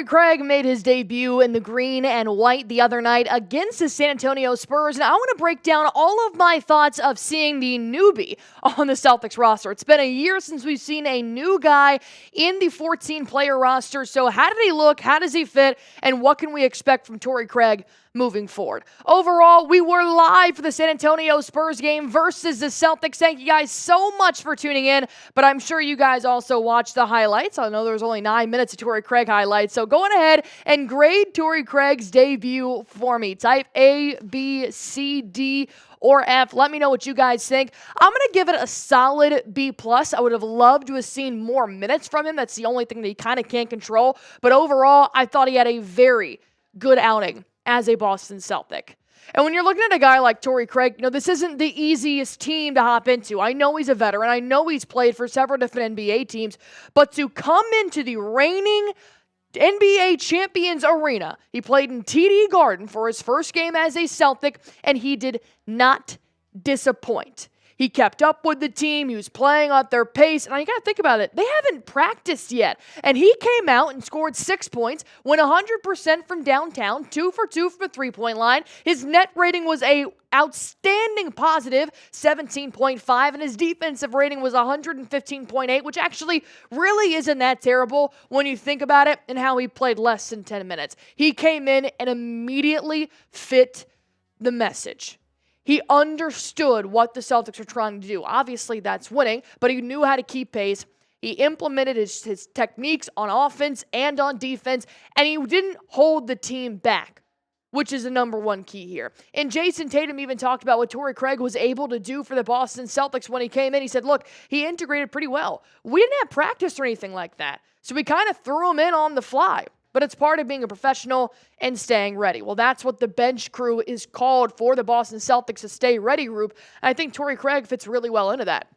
Torrey Craig made his debut in the green and white the other night against the San Antonio Spurs, and I want to break down all of my thoughts of seeing the newbie on the Celtics roster. It's been a year since we've seen a new guy in the 14-player roster, so how did he look, how does he fit, and what can we expect from Torrey Craig moving forward? Overall, we were live for the San Antonio Spurs game versus the Celtics. Thank you guys so much for tuning in, but I'm sure you guys also watched the highlights. I know there was only 9 minutes of Torrey Craig highlights, so go on ahead and grade Torrey Craig's debut for me. Type A, B, C, D, or F. Let me know what you guys think. I'm going to give it a solid B+. I would have loved to have seen more minutes from him. That's the only thing that he kind of can't control, but overall, I thought he had a very good outing as a Boston Celtic. And when you're looking at a guy like Torrey Craig, this isn't the easiest team to hop into. I know he's a veteran. I know he's played for several different NBA teams. But to come into the reigning NBA Champions Arena, he played in TD Garden for his first game as a Celtic, and he did not disappoint. He kept up with the team. He was playing at their pace. And you got to think about it. They haven't practiced yet. And he came out and scored 6 points, went 100% from downtown, 2 for 2 from the three-point line. His net rating was a outstanding positive 17.5, and his defensive rating was 115.8, which actually really isn't that terrible when you think about it and how he played less than 10 minutes. He came in and immediately fit the message. He understood what the Celtics were trying to do. Obviously, that's winning, but he knew how to keep pace. He implemented his techniques on offense and on defense, and he didn't hold the team back, which is the number one key here. And Jayson Tatum even talked about what Torrey Craig was able to do for the Boston Celtics when he came in. He said, look, he integrated pretty well. We didn't have practice or anything like that, so we kind of threw him in on the fly. But it's part of being a professional and staying ready. Well, that's what the bench crew is called for the Boston Celtics, a stay ready group. And I think Torrey Craig fits really well into that.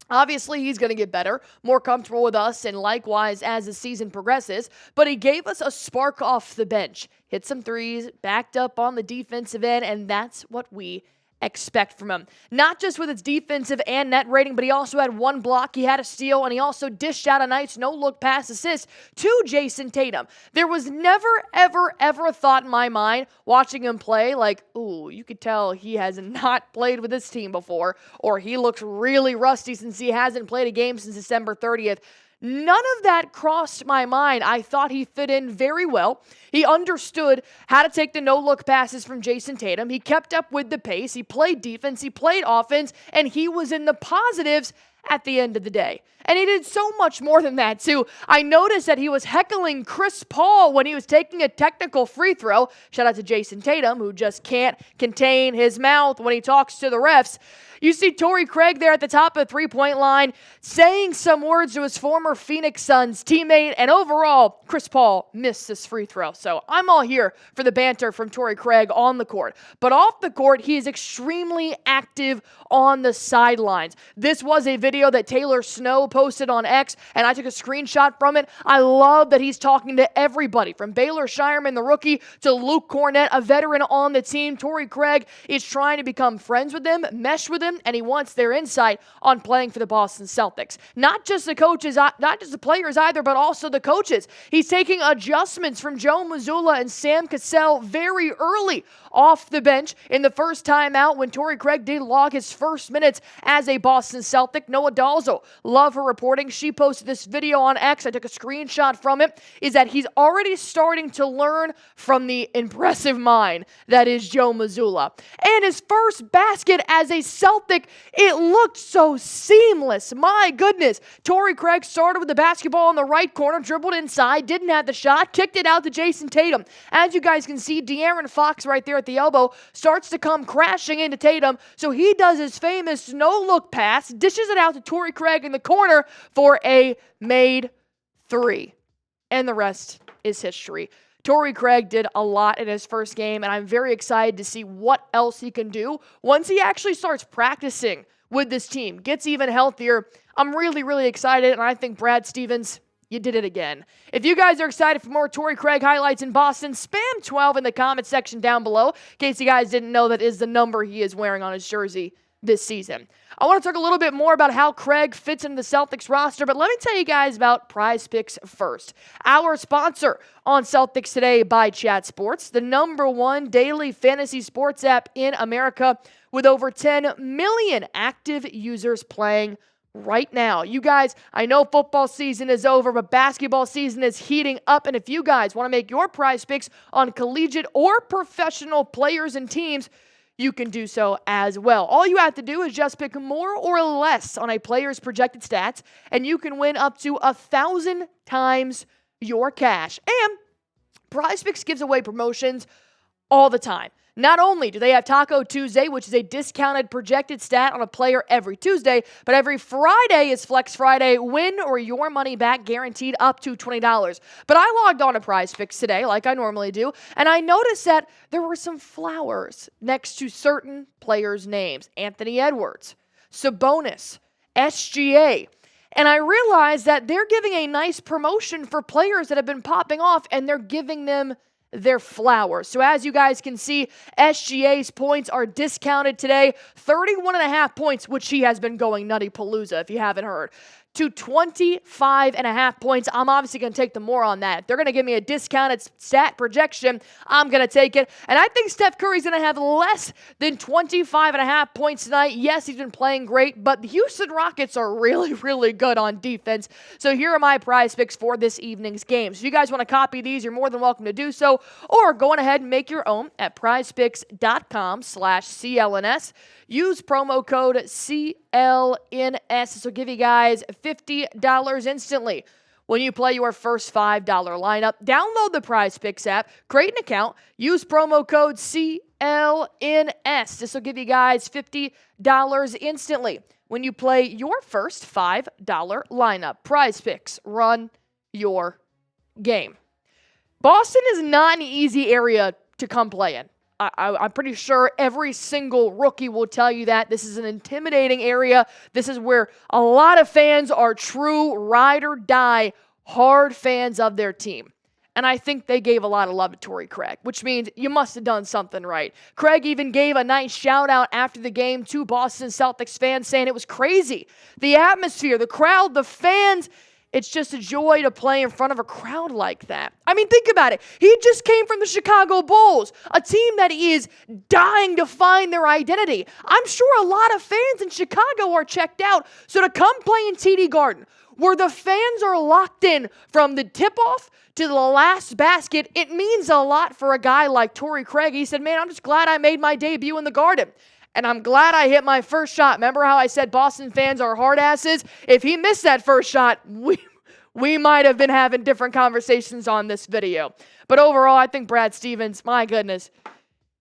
Obviously, he's going to get better, more comfortable with us, and likewise as the season progresses. But he gave us a spark off the bench. Hit some threes, backed up on the defensive end, and that's what we expect from him. Not just with its defensive and net rating, but he also had 1 block, he had a steal, and he also dished out a nice no-look pass assist to Jayson Tatum. There was never, ever, ever a thought in my mind watching him play like, ooh, you could tell he has not played with this team before, or he looks really rusty since he hasn't played a game since December 30th. None of that crossed my mind. I thought he fit in very well. He understood how to take the no-look passes from Jayson Tatum. He kept up with the pace. He played defense. He played offense. And he was in the positives at the end of the day. And he did so much more than that, too. I noticed that he was heckling Chris Paul when he was taking a technical free throw. Shout out to Jayson Tatum, who just can't contain his mouth when he talks to the refs. You see Torrey Craig there at the top of the three-point line saying some words to his former Phoenix Suns teammate, and overall, Chris Paul missed this free throw. So I'm all here for the banter from Torrey Craig on the court. But off the court, he is extremely active on the sidelines. This was a video that Taylor Snow posted on X, and I took a screenshot from it. I love that he's talking to everybody, from Baylor Shireman, the rookie, to Luke Cornett, a veteran on the team. Torrey Craig is trying to become friends with them, mesh with them, and he wants their insight on playing for the Boston Celtics. Not just the coaches, not just the players either, but also the coaches. He's taking adjustments from Joe Mazzulla and Sam Cassell very early off the bench in the first time out when Torrey Craig did log his first minutes as a Boston Celtic. Noah Dalzo, love her reporting. She posted this video on X. I took a screenshot from it. Is that he's already starting to learn from the impressive mind that is Joe Mazzulla. And his first basket as a Celtic, it looked so seamless. My goodness. Torrey Craig started with the basketball in the right corner, dribbled inside, didn't have the shot, kicked it out to Jayson Tatum. As you guys can see, De'Aaron Fox right there at the elbow starts to come crashing into Tatum, so he does his famous no-look pass, dishes it out to Torrey Craig in the corner for a made 3. And the rest is history. Torrey Craig did a lot in his first game, and I'm very excited to see what else he can do once he actually starts practicing with this team, gets even healthier. I'm really, really excited, and I think Brad Stevens, you did it again. If you guys are excited for more Torrey Craig highlights in Boston, spam 12 in the comment section down below. In case you guys didn't know, that is the number he is wearing on his jersey. this season. I want to talk a little bit more about how Craig fits into the Celtics roster, but let me tell you guys about PrizePicks first. Our sponsor on Celtics Today by Chat Sports, the #1 daily fantasy sports app in America with over 10 million active users playing right now. You guys, I know football season is over, but basketball season is heating up, and if you guys want to make your PrizePicks on collegiate or professional players and teams, you can do so as well. All you have to do is just pick more or less on a player's projected stats, and you can win up to 1,000 times your cash. And PrizePicks gives away promotions all the time. Not only do they have Taco Tuesday, which is a discounted projected stat on a player every Tuesday, but every Friday is Flex Friday, win or your money back guaranteed up to $20. But I logged on to PrizePicks today, like I normally do, and I noticed that there were some flowers next to certain players' names. Anthony Edwards, Sabonis, SGA. And I realized that they're giving a nice promotion for players that have been popping off, and they're giving them their flowers. So as you guys can see, SGA's points are discounted today. 31.5 points, which he has been going nutty palooza, if you haven't heard, to 25.5 points. I'm obviously going to take the more on that. If they're going to give me a discounted stat projection, I'm going to take it. And I think Steph Curry's going to have less than 25.5 points tonight. Yes, he's been playing great, but the Houston Rockets are really, really good on defense. So here are my PrizePicks for this evening's game. So if you guys want to copy these, you're more than welcome to do so, or go on ahead and make your own at prizepicks.com/CLNS. Use promo code CLNS. This will give you guys $50 instantly when you play your first $5 lineup. Download the PrizePicks app, create an account, use promo code CLNS. This will give you guys $50 instantly when you play your first $5 lineup. PrizePicks, run your game. Boston is not an easy area to come play in. I'm pretty sure every single rookie will tell you that. This is an intimidating area. This is where a lot of fans are true ride or die hard fans of their team. And I think they gave a lot of love to Torrey Craig, which means you must have done something right. Craig even gave a nice shout out after the game to Boston Celtics fans, saying it was crazy. The atmosphere, the crowd, the fans. It's just a joy to play in front of a crowd like that. I mean, think about it. He just came from the Chicago Bulls, a team that is dying to find their identity. I'm sure a lot of fans in Chicago are checked out. So to come play in TD Garden, where the fans are locked in from the tip-off to the last basket, it means a lot for a guy like Torrey Craig. He said, man, I'm just glad I made my debut in the Garden. And I'm glad I hit my first shot. Remember how I said Boston fans are hard asses? If he missed that first shot, we might have been having different conversations on this video. But overall, I think Brad Stevens, my goodness,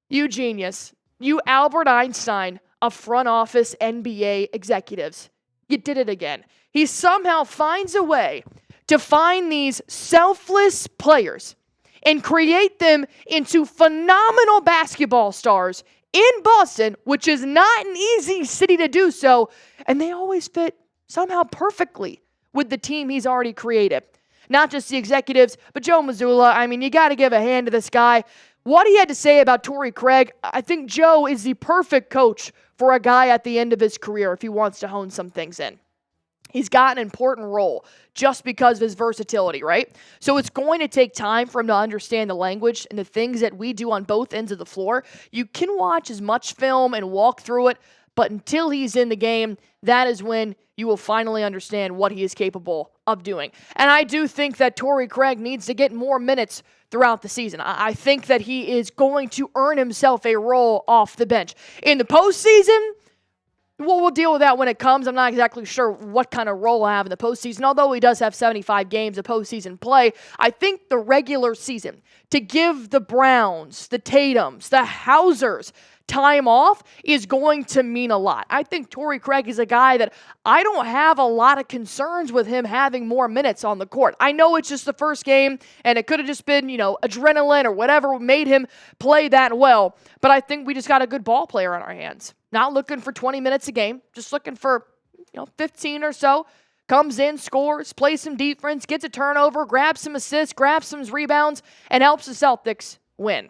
you genius. You Albert Einstein of front office NBA executives. You did it again. He somehow finds a way to find these selfless players and create them into phenomenal basketball stars in Boston, which is not an easy city to do so, and they always fit somehow perfectly with the team he's already created. Not just the executives, but Joe Mazzulla. I mean, you got to give a hand to this guy. What he had to say about Torrey Craig, I think Joe is the perfect coach for a guy at the end of his career if he wants to hone some things in. He's got an important role just because of his versatility, right? So it's going to take time for him to understand the language and the things that we do on both ends of the floor. You can watch as much film and walk through it, but until he's in the game, that is when you will finally understand what he is capable of doing. And I do think that Torrey Craig needs to get more minutes throughout the season. I think that he is going to earn himself a role off the bench. In the postseason, well, we'll deal with that when it comes. I'm not exactly sure what kind of role I have in the postseason, although he does have 75 games of postseason play. I think the regular season, to give the Browns, the Tatums, the Hausers time off is going to mean a lot. I think Torrey Craig is a guy that I don't have a lot of concerns with him having more minutes on the court. I know it's just the first game, and it could have just been, adrenaline or whatever made him play that well, but I think we just got a good ball player on our hands. Not looking for 20 minutes a game, just looking for 15 or so. Comes in, scores, plays some defense, gets a turnover, grabs some assists, grabs some rebounds, and helps the Celtics win.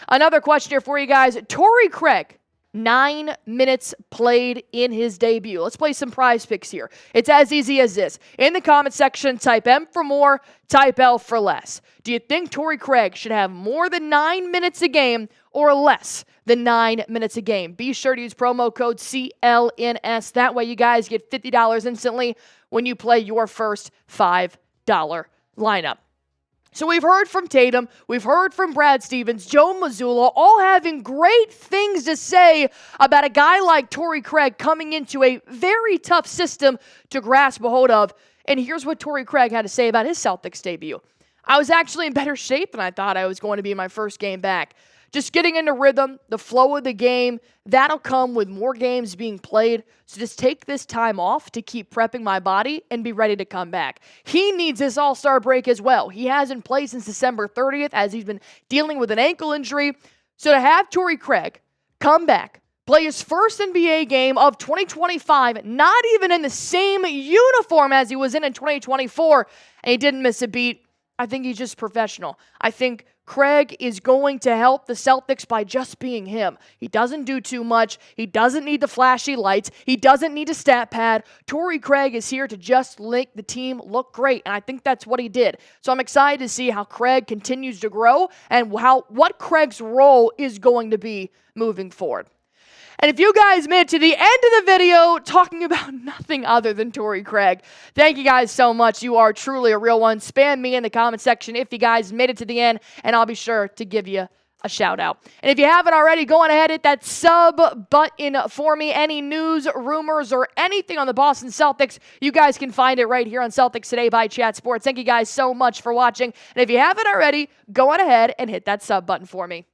Another question here for you guys. Torrey Craig 9 minutes played in his debut. Let's play some prize picks here. It's as easy as this. In the comment section, type M for more, type L for less. Do you think Torrey Craig should have more than 9 minutes a game or less than 9 minutes a game? Be sure to use promo code CLNS. That way you guys get $50 instantly when you play your first $5 lineup. So we've heard from Tatum, we've heard from Brad Stevens, Joe Mazzulla, all having great things to say about a guy like Torrey Craig coming into a very tough system to grasp a hold of. And here's what Torrey Craig had to say about his Celtics debut. I was actually in better shape than I thought I was going to be in my first game back. Just getting into rhythm, the flow of the game, that'll come with more games being played. So just take this time off to keep prepping my body and be ready to come back. He needs this all-star break as well. He hasn't played since December 30th as he's been dealing with an ankle injury. So to have Torrey Craig come back, play his first NBA game of 2025, not even in the same uniform as he was in 2024, and he didn't miss a beat, I think he's just professional. I think Craig is going to help the Celtics by just being him. He doesn't do too much. He doesn't need the flashy lights. He doesn't need a stat pad. Torrey Craig is here to just make the team look great, and I think that's what he did. So I'm excited to see how Craig continues to grow and what Craig's role is going to be moving forward. And if you guys made it to the end of the video talking about nothing other than Torrey Craig, thank you guys so much. You are truly a real one. Spam me in the comment section if you guys made it to the end, and I'll be sure to give you a shout out. And if you haven't already, go on ahead, hit that sub button for me. Any news, rumors, or anything on the Boston Celtics, you guys can find it right here on Celtics Today by Chat Sports. Thank you guys so much for watching. And if you haven't already, go on ahead and hit that sub button for me.